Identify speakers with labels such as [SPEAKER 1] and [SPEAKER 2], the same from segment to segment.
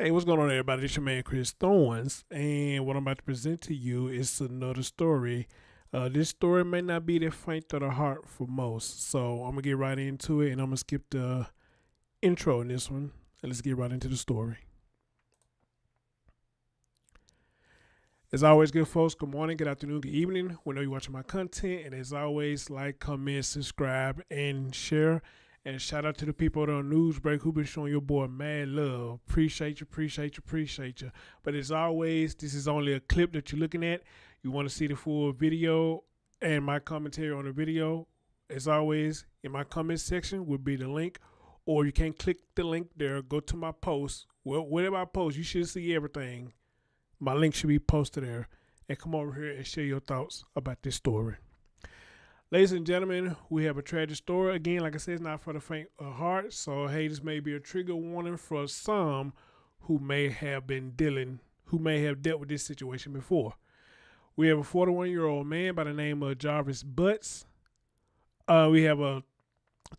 [SPEAKER 1] Hey, what's going on, everybody? It's your man, Chris Thorns, and what I'm about to present to you is another story. This story may not be that faint of the heart for most, so I'm going to get right into it, and I'm going to skip the intro in this one, and let's get right into the story. As always, good folks, good morning, good afternoon, good evening, whenever you're watching my content, and as always, like, comment, subscribe, and share. And shout out to the people on Newsbreak who've been showing your boy mad love. Appreciate you. But as always, this is only a clip that you're looking at. You want to see the full video and my commentary on the video. As always, in my comment section will be the link. Or you can click the link there. Go to my post. Well, whatever I post, you should see everything. My link should be posted there. And come over here and share your thoughts about this story. Ladies and gentlemen, we have a tragic story. Again, like I said, it's not for the faint of heart. So, hey, this may be a trigger warning for some who may have dealt with this situation before. We have a 41-year-old man by the name of Jarvis Butts. We have a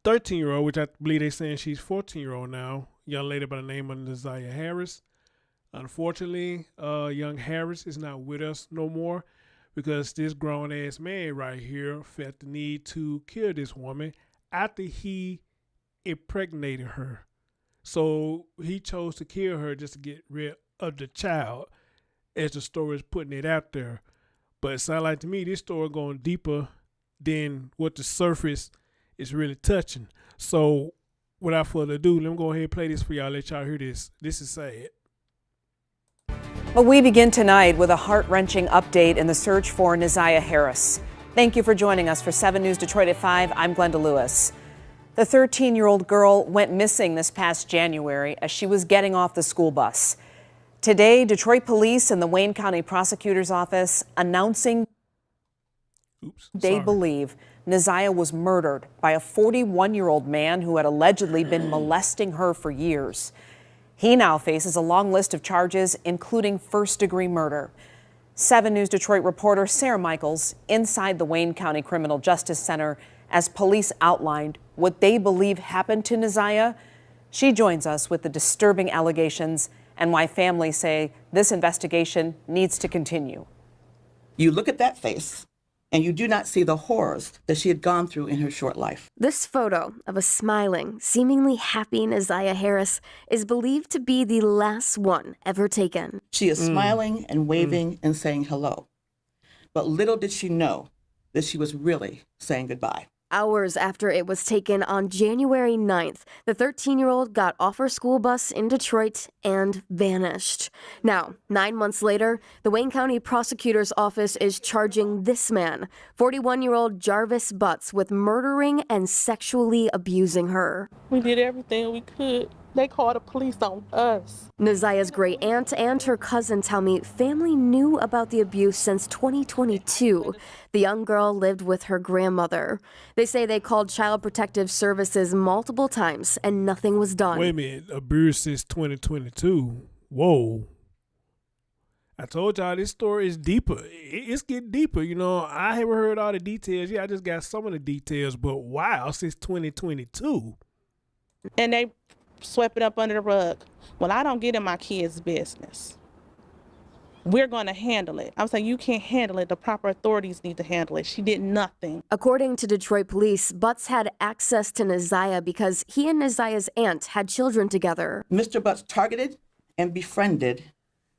[SPEAKER 1] 13-year-old, which I believe they're saying she's 14-year-old now, young lady by the name of Neziah Harris. Unfortunately, young Harris is not with us no more, because this grown-ass man right here felt the need to kill this woman after he impregnated her. So he chose to kill her just to get rid of the child, as the story is putting it out there. But it sounds like to me this story going deeper than what the surface is really touching. So without further ado, let me go ahead and play this for y'all, let y'all hear this. This is sad.
[SPEAKER 2] But we begin tonight with a heart-wrenching update in the search for Neziah Harris. Thank you for joining us for 7 News Detroit at 5. I'm Glenda Lewis. The 13-year-old girl went missing this past January as she was getting off the school bus. Today, Detroit police and the Wayne County Prosecutor's Office announcing they believe Neziah was murdered by a 41-year-old man who had allegedly been molesting her for years. He now faces a long list of charges, including first-degree murder. 7 News Detroit reporter Sarah Michaels inside the Wayne County Criminal Justice Center as police outlined what they believe happened to Neziah. She joins us with the disturbing allegations and why families say this investigation needs to continue.
[SPEAKER 3] You look at that face, and you do not see the horrors that she had gone through in her short life.
[SPEAKER 4] This photo of a smiling, seemingly happy Neziah Harris is believed to be the last one ever taken.
[SPEAKER 3] She is smiling and waving and saying hello. But little did she know that she was really saying goodbye.
[SPEAKER 4] Hours after it was taken on January 9th, the 13-year-old got off her school bus in Detroit and vanished. Now, 9 months later, the Wayne County Prosecutor's Office is charging this man, 41-year-old Jarvis Butts, with murdering and sexually abusing her.
[SPEAKER 5] We did everything we could. They called the police on us.
[SPEAKER 4] Neziah's great aunt and her cousin tell me family knew about the abuse since 2022. The young girl lived with her grandmother. They say they called Child Protective Services multiple times and nothing was done.
[SPEAKER 1] Wait a minute, abuse since 2022? Whoa. I told y'all this story is deeper. It's getting deeper. You know, I haven't heard all the details. Yeah, I just got some of the details, but wow, since 2022.
[SPEAKER 5] And they swept it up under the rug. Well, I don't get in my kids' business. We're going to handle it. I'm saying you can't handle it. The proper authorities need to handle it. She did nothing.
[SPEAKER 4] According to Detroit police, Butts had access to Neziah because he and Neziah's aunt had children together.
[SPEAKER 3] Mr. Butts targeted and befriended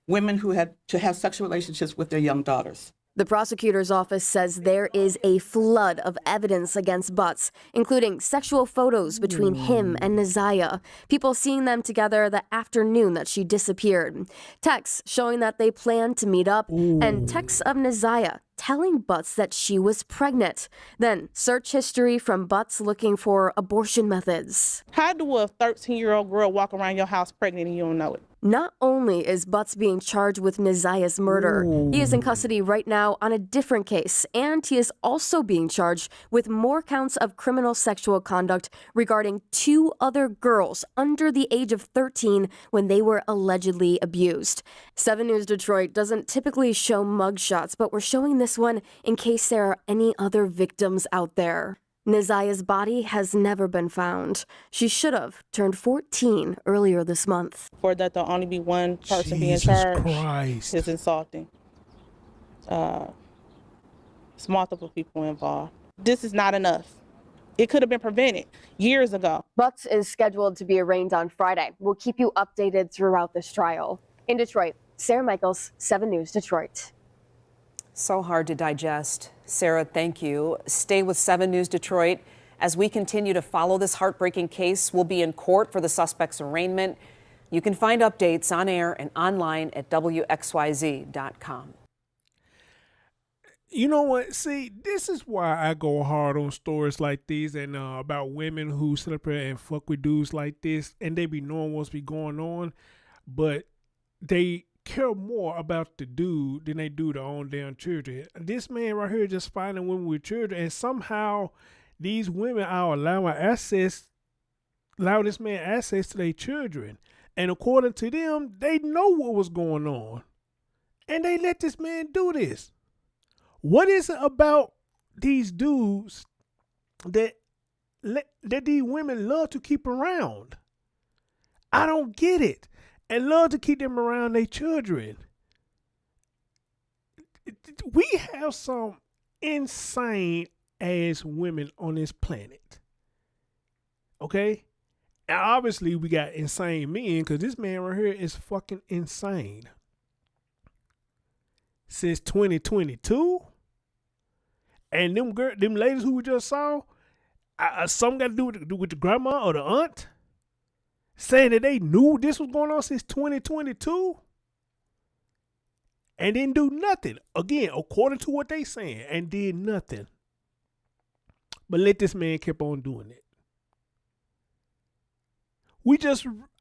[SPEAKER 3] women who had to have sexual relationships with their young daughters.
[SPEAKER 4] The prosecutor's office says there is a flood of evidence against Butts, including sexual photos between him and Neziah, people seeing them together the afternoon that she disappeared, texts showing that they planned to meet up, and texts of Neziah telling Butts that she was pregnant. Then search history from Butts looking for abortion methods.
[SPEAKER 5] How do a 13-year-old girl walk around your house pregnant and you don't know it?
[SPEAKER 4] Not only is Butts being charged with Neziah's murder, he is in custody right now on a different case, and he is also being charged with more counts of criminal sexual conduct regarding 2 other girls under the age of 13 when they were allegedly abused. 7 News Detroit doesn't typically show mugshots, but we're showing this one in case there are any other victims out there. Neziah's body has never been found. She should have turned 14 earlier this month.
[SPEAKER 5] For that to only be one person being
[SPEAKER 1] Jesus
[SPEAKER 5] charged
[SPEAKER 1] Christ.
[SPEAKER 5] is insulting. It's multiple people involved. This is not enough. It could have been prevented years ago.
[SPEAKER 4] Butts is scheduled to be arraigned on Friday. We'll keep you updated throughout this trial. In Detroit, Sarah Michaels, 7 News Detroit.
[SPEAKER 2] So hard to digest. Sarah, thank you. Stay with 7 News Detroit. As we continue to follow this heartbreaking case, we'll be in court for the suspect's arraignment. You can find updates on air and online at WXYZ.com.
[SPEAKER 1] You know what? See, this is why I go hard on stories like these and about women who sit up here and fuck with dudes like this, and they be knowing what's be going on, but they care more about the dude than they do their own damn children. This man right here just finding women with children, and somehow these women are allowing this man access to their children. And according to them, they know what was going on, and they let this man do this. What is it about these dudes that these women love to keep around? I don't get it. And love to keep them around their children. We have some insane ass women on this planet. Okay? And obviously we got insane men, because this man right here is fucking insane. Since 2022. And them ladies who we just saw, some got to do with the grandma or the aunt, saying that they knew this was going on since 2022 and didn't do nothing. Again, according to what they saying, and did nothing. But let this man keep on doing it.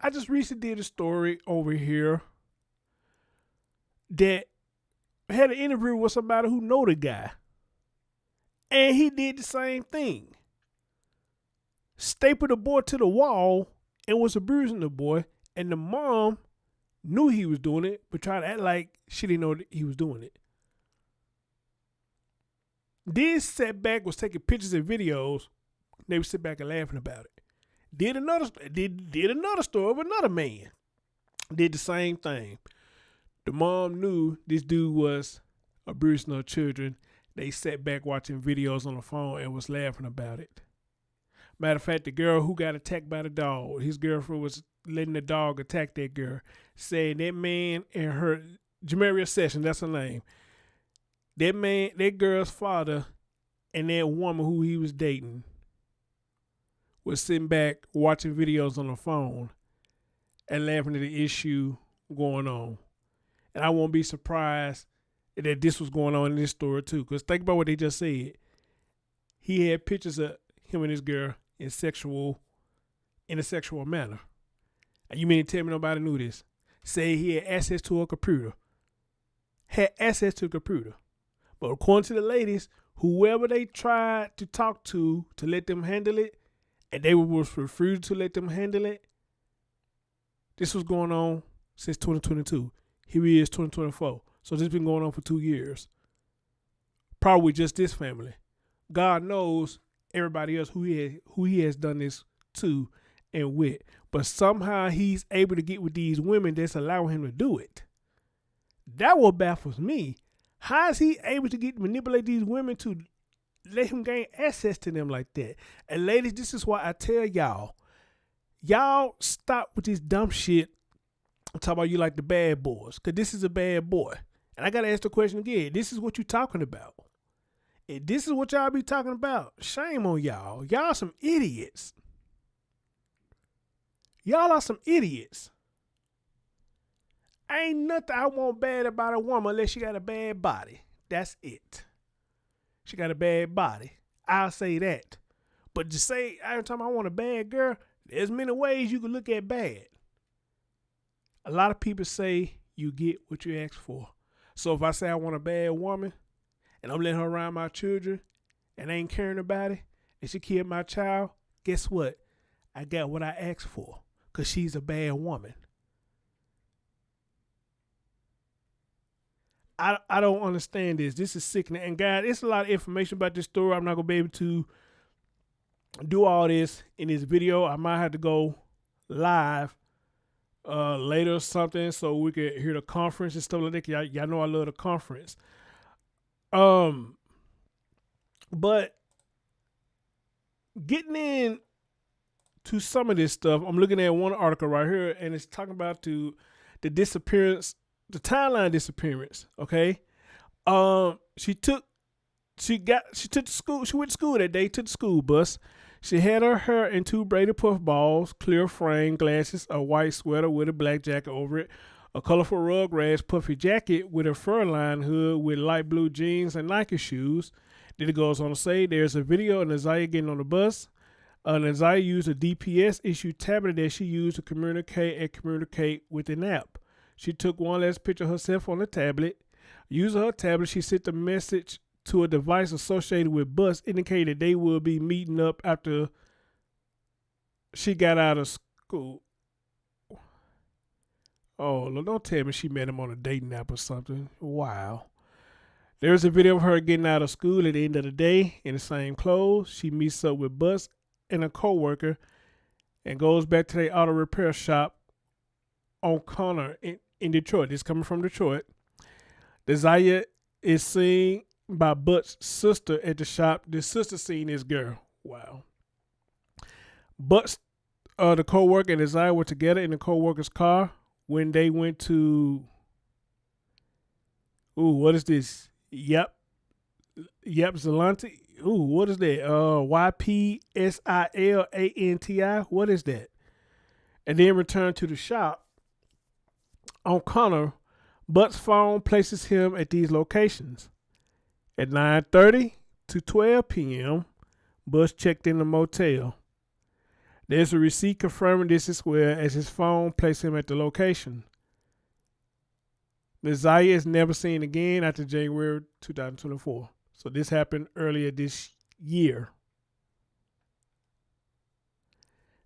[SPEAKER 1] I just recently did a story over here that had an interview with somebody who know the guy. And he did the same thing. Stapled the boy to the wall and was abusing the boy. And the mom knew he was doing it, but tried to act like she didn't know that he was doing it. This setback was taking pictures and videos. They would sit back and laughing about it. Did another story of another man. Did the same thing. The mom knew this dude was abusing her children. They sat back watching videos on the phone and was laughing about it. Matter of fact, the girl who got attacked by the dog, his girlfriend was letting the dog attack that girl, saying that man and her, Jamaria Sessions, that's her name. That girl's father and that woman who he was dating was sitting back watching videos on the phone and laughing at the issue going on. And I won't be surprised that this was going on in this story too. Because think about what they just said. He had pictures of him and his girl in a sexual manner. And you mean to tell me nobody knew this? Say he had access to a computer. But according to the ladies, whoever they tried to talk to let them handle it, and they was refused to let them handle it, this was going on since 2022. Here he is, 2024. So this has been going on for 2 years. Probably just this family. God knows everybody else who he has done this to and with. But somehow he's able to get with these women that's allowing him to do it. That what baffles me. How is he able to manipulate these women to let him gain access to them like that? And ladies, this is why I tell y'all stop with this dumb shit. I'm talking about you like the bad boys, because this is a bad boy. And I got to ask the question again. This is what you talking about. If this is what y'all be talking about, shame on y'all. Y'all some idiots. Y'all are some idiots. Ain't nothing I want bad about a woman unless she got a bad body. That's it. She got a bad body. I'll say that. But to say every time I want a bad girl, there's many ways you can look at bad. A lot of people say you get what you ask for. So if I say I want a bad woman and I'm letting her around my children and I ain't caring about it and she killed my child, guess what? I got what I asked for because she's a bad woman. I don't understand this. This is sickening. And guys, it's a lot of information about this story. I'm not going to be able to do all this in this video. I might have to go live later or something so we could hear the conference and stuff like that. Y'all know I love the conference. But getting in to some of this stuff, I'm looking at one article right here, and it's talking about the disappearance, the timeline disappearance. Okay, she went to school that day, took the school bus. She had her hair in 2 braided puff balls, clear frame, glasses, a white sweater with a black jacket over it, a colorful Rugrats puffy jacket with a fur-lined hood with light blue jeans and Nike shoes. Then it goes on to say there's a video of Nazaya getting on the bus. Nazaya used a DPS-issued tablet that she used to communicate with an app. She took one last picture of herself on the tablet. Using her tablet, she sent a message to a device associated with bus indicating that they will be meeting up after she got out of school. Oh, don't tell me she met him on a dating app or something. Wow. There's a video of her getting out of school at the end of the day in the same clothes. She meets up with Bus and a co-worker and goes back to their auto repair shop on Connor in Detroit. This coming from Detroit. Desire is seen by Butts' sister at the shop. The sister seen this girl. Wow. Butts, the co-worker, and Desire were together in the co-worker's car when they went to, what is this? Yep, Zalante. What is that? YPSILANTI. What is that? And then return to the shop. On Connor, Butts' phone places him at these locations. At 9:30 to 12 p.m., Butts checked in the motel. There's a receipt confirming this as well as his phone placed him at the location. Nazaya is never seen again after January 2024. So this happened earlier this year.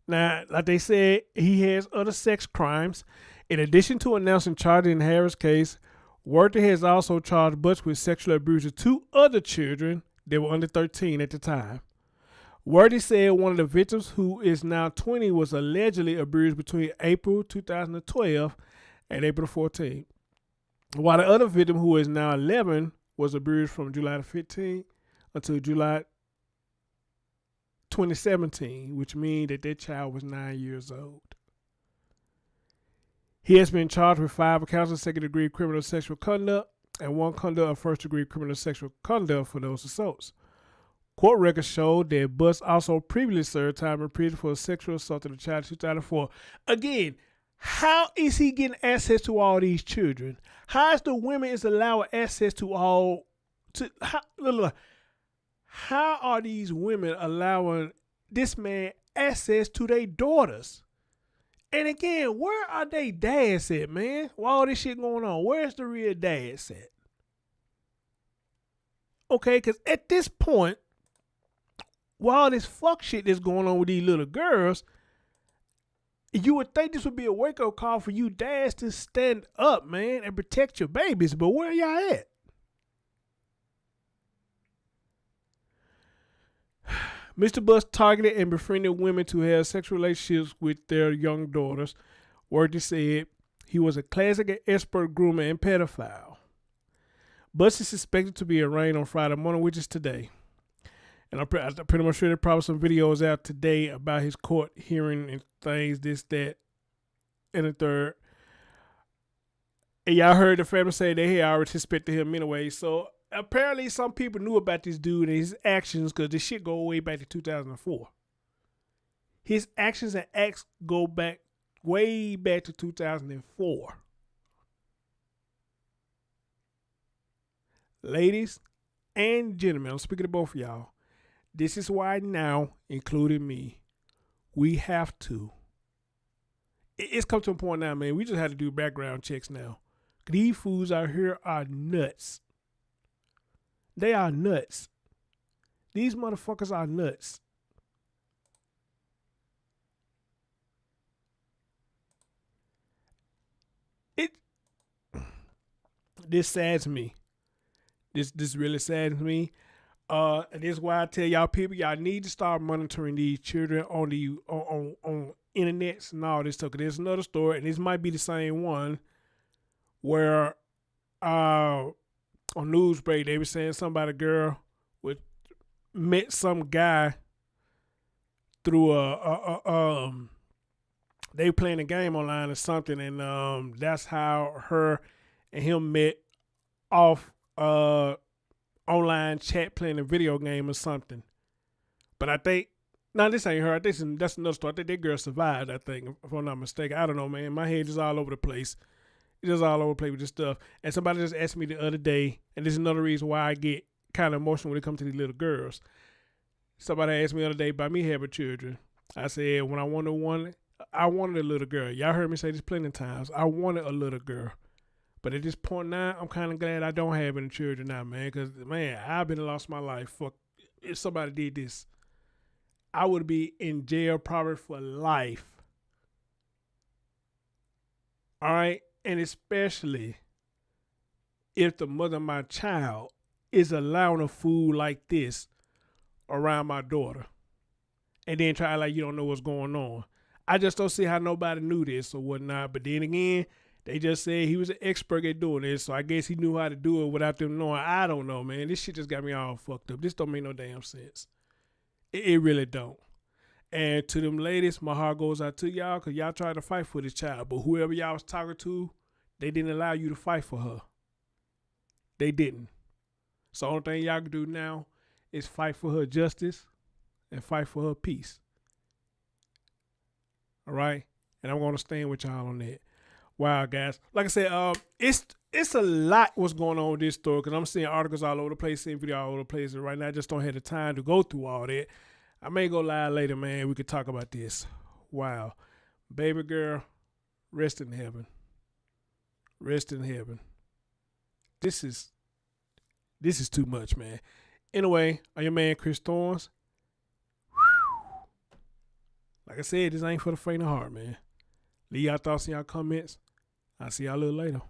[SPEAKER 1] Now, like they said, he has other sex crimes. In addition to announcing charges in Harris' case, Worthy has also charged Butts with sexual abuse of 2 other children that were under 13 at the time. Worthy said one of the victims, who is now 20, was allegedly abused between April 2012 and April 14, while the other victim, who is now 11, was abused from July 15 until July 2017, which means that their child was 9 years old. He has been charged with 5 counts of second-degree criminal sexual conduct and 1 conduct of first-degree criminal sexual conduct for those assaults. Court records showed that Butts also previously served time in prison for sexual assault of a child in 2004. Again, how is he getting access to all these children? How is the women is allowing access to all? How are these women allowing this man access to their daughters? And again, where are they dads at, man? Why all this shit going on? Where's the real dads at? Okay, because at this point, while this fuck shit is going on with these little girls, you would think this would be a wake-up call for you dads to stand up, man, and protect your babies. But where y'all at? Mr. Butts targeted and befriended women to have sexual relationships with their young daughters. Worthy said he was a classic and expert groomer and pedophile. Butts is suspected to be arraigned on Friday morning, which is today. And I'm pretty much sure there are probably some videos out today about his court hearing and things, this, that, and the third. And y'all heard the family say they had already suspected him anyway. So apparently some people knew about this dude and his actions, because this shit go way back to 2004. His actions and acts go back way back to 2004. Ladies and gentlemen, I'm speaking to both of y'all. This is why now, including me, we have to. It's come to a point now, man. We just have to do background checks now. These fools out here are nuts. They are nuts. These motherfuckers are nuts. This saddens me. This really saddens me. And this is why I tell y'all people, y'all need to start monitoring these children on the on internets and all this stuff. 'Cause there's another story, and this might be the same one, where on Newsbreak they were saying somebody girl met some guy through they were playing a game online or something, and that's how her and him met off online chat playing a video game or something. But I think, no, this ain't her. I think that's another story. I think that girl survived, I think, if I'm not mistaken. I don't know, man. My head is all over the place. It's just all over the place with this stuff. And somebody just asked me the other day, and this is another reason why I get kind of emotional when it comes to these little girls. Somebody asked me the other day about me having children. I said, when I wanted one, I wanted a little girl. Y'all heard me say this plenty of times. I wanted a little girl. But at this point now, I'm kind of glad I don't have any children now, man. Because, man, I've been lost my life. Fuck, if somebody did this, I would be in jail probably for life. All right? And especially if the mother of my child is allowing a fool like this around my daughter. And then try like you don't know what's going on. I just don't see how nobody knew this or whatnot. But then again, they just said he was an expert at doing this, so I guess he knew how to do it without them knowing. I don't know, man. This shit just got me all fucked up. This don't make no damn sense. It really don't. And to them ladies, my heart goes out to y'all because y'all tried to fight for this child. But whoever y'all was talking to, they didn't allow you to fight for her. They didn't. So the only thing y'all can do now is fight for her justice and fight for her peace. All right? And I'm going to stand with y'all on that. Wow, guys. Like I said, it's a lot what's going on with this story because I'm seeing articles all over the place, seeing videos all over the place. And right now, I just don't have the time to go through all that. I may go live later, man. We could talk about this. Wow. Baby girl, rest in heaven. Rest in heaven. This is too much, man. Anyway, I'm your man, Chris Thorns. Like I said, this ain't for the faint of heart, man. Leave y'all thoughts in y'all comments. I'll see y'all a little later.